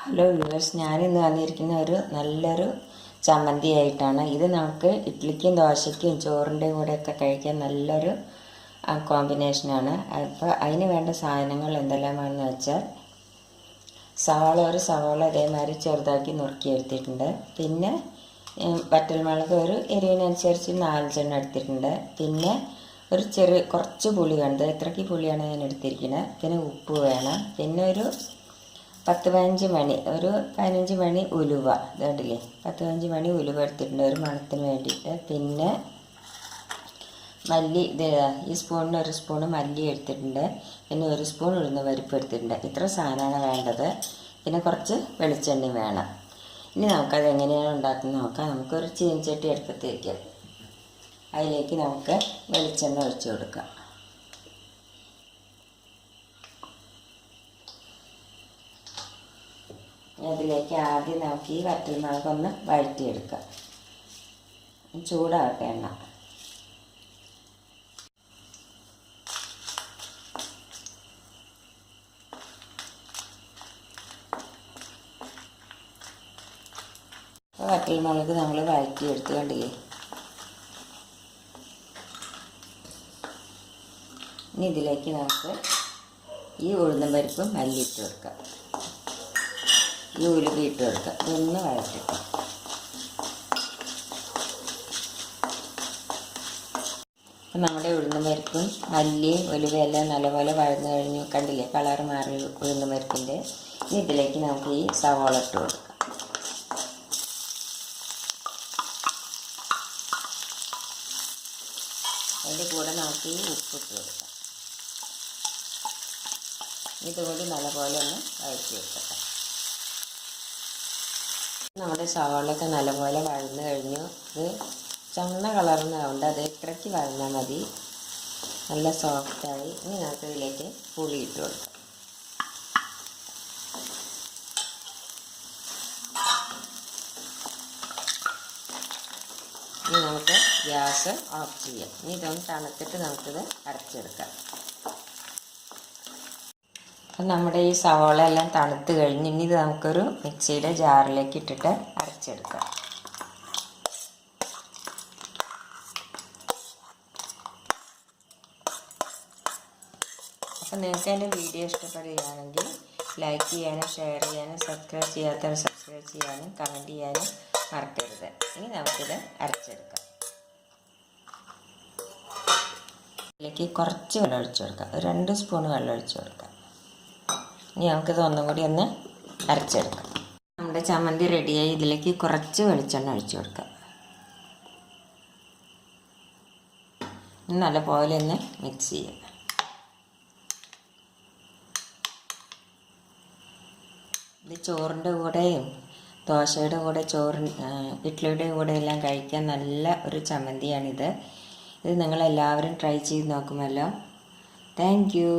Hello viewers, ഞാനിന്ന് വന്നിരിക്കുന്ന നല്ലൊരു ചമ്മന്തി ആയിട്ടാണ്. ഇത് നമുക്ക് ഇഡ്ഡലിക്കും ദോശയ്ക്കും ചോറിൻ്റെയും കൂടെയൊക്കെ കഴിക്കാൻ നല്ലൊരു കോമ്പിനേഷനാണ്. അപ്പോൾ അതിന് വേണ്ട സാധനങ്ങൾ എന്തെല്ലാമാണെന്ന് വെച്ചാൽ ഒരു സവാള ഇതേമാതിരി ചെറുതാക്കി നുറുക്കിയെടുത്തിട്ടുണ്ട്. പിന്നെ വറ്റൽമുളക് ഒരു എരിവിനനുസരിച്ച് 4 എടുത്തിട്ടുണ്ട്. പിന്നെ കുറച്ച് പുളി വേണ്ടത്, ഇത്രയ്ക്ക് പുളിയാണ് ഞാൻ എടുത്തിരിക്കുന്നത്. പിന്നെ ഉപ്പ് വേണം. പിന്നെ ഒരു 10-15 മണി, ഒരു 15 മണി ഉലുവ, ഇതേണ്ടില്ലേ, 10-15 മണി ഉലുവ എടുത്തിട്ടുണ്ട് ഒരു മണത്തിന് വേണ്ടിയിട്ട്. പിന്നെ മല്ലി, ഈ സ്പൂണിന് 1 സ്പൂണ് മല്ലി എടുത്തിട്ടുണ്ട്. പിന്നെ 1 സ്പൂൺ ഉഴുന്ന് പരിപ്പ് എടുത്തിട്ടുണ്ട്. ഇത്ര സാധനമാണ് വേണ്ടത്. പിന്നെ കുറച്ച് വെളിച്ചെണ്ണ വേണം. ഇനി നമുക്കത് എങ്ങനെയാണ് ഉണ്ടാക്കുന്നത് നോക്കാം. നമുക്കൊരു ചീനച്ചട്ടി എടുക്കത്ത് വയ്ക്കാം. അതിലേക്ക് നമുക്ക് വെളിച്ചെണ്ണ ഒഴിച്ചു കൊടുക്കാം. അതിലേക്ക് ആദ്യം നമുക്ക് ഈ വറ്റൽമുളകൊന്ന് വഴറ്റിയെടുക്കാം. ചൂടാവട്ടെ എണ്ണ. വറ്റൽമുളക് നമ്മൾ വഴറ്റിയെടുത്ത് കണ്ടില്ലേ. ഇനി ഇതിലേക്ക് നമുക്ക് ഈ ഉഴുന്നും പരിപ്പും മല്ലി ഇട്ട് കൊടുക്കാം. ഈ ഉലുവ ഇട്ട് കൊടുക്കാം. ഇതൊന്ന് വഴറ്റിട്ട് അപ്പം നമ്മുടെ ഉഴുന്നും പരിപ്പും മല്ലിയും ഉലുവയെല്ലാം നല്ലപോലെ വഴന്നു കഴിഞ്ഞു. കണ്ടില്ലേ, കളർ മാറി ഉഴുന്നും പരിപ്പിൻ്റെ. ഇനി ഇതിലേക്ക് നമുക്ക് ഈ സവാള ഇട്ട് കൊടുക്കാം. അതിൻ്റെ കൂടെ നമുക്ക് ഈ ഉപ്പിട്ട് കൊടുക്കാം. ഇതുകൊണ്ട് നല്ലപോലെ ഒന്ന് വഴറ്റി വെക്കാം. നമ്മുടെ സവാളയൊക്കെ നല്ലപോലെ വഴന്ന് കഴിഞ്ഞു. ഇത് ചുവന്ന കളറിനാവുണ്ട്, അത് ഇത്രയ്ക്ക് വഴന്നാൽ മതി. നല്ല സോഫ്റ്റായി. ഇനി നമുക്ക് ഇതിലേക്ക് പുളി ഇട്ട് കൊടുക്കാം. ഇനി നമുക്ക് ഗ്യാസ് ഓഫ് ചെയ്യാം. ഇനി ഇതൊന്ന് തണുത്തിട്ട് നമുക്കിത് അരച്ചെടുക്കാം. അപ്പം നമ്മുടെ ഈ സവാള എല്ലാം തണുത്ത് കഴിഞ്ഞ് ഇനി ഇത് നമുക്കൊരു മിക്സിയുടെ ജാറിലേക്ക് ഇട്ടിട്ട് അരച്ചെടുക്കാം. അപ്പം നിങ്ങൾക്ക് എൻ്റെ വീഡിയോ ഇഷ്ടപ്പെടുകയാണെങ്കിൽ ലൈക്ക് ചെയ്യാനും ഷെയർ ചെയ്യാനും സബ്സ്ക്രൈബ് ചെയ്യാത്തവർ സബ്സ്ക്രൈബ് ചെയ്യാനും കമൻറ്റ് ചെയ്യാനും മറക്കരുത്. ഇനി നമുക്കിത് അരച്ചെടുക്കാം. ഇതിലേക്ക് കുറച്ച് വെള്ളം ഒഴിച്ചു കൊടുക്കാം. ഒരു 2 സ്പൂൺ വെള്ളം ഒഴിച്ചു കൊടുക്കാം. ഇനി നമുക്കിത് ഒന്നും കൂടി ഒന്ന് അരച്ചെടുക്കാം. നമ്മുടെ ചമ്മന്തി റെഡിയായി. ഇതിലേക്ക് കുറച്ച് വെളിച്ചെണ്ണ ഒഴിച്ചു കൊടുക്കാം. നല്ലപോലെ ഒന്ന് മിക്സ് ചെയ്യാം. ഇത് ചോറിൻ്റെ കൂടെയും ദോശയുടെ കൂടെ ഇഡ്ഡലിയുടെ കൂടെ എല്ലാം കഴിക്കാൻ നല്ല ഒരു ചമ്മന്തിയാണിത്. ഇത് നിങ്ങളെല്ലാവരും ട്രൈ ചെയ്ത് നോക്കുമല്ലോ. Thank you.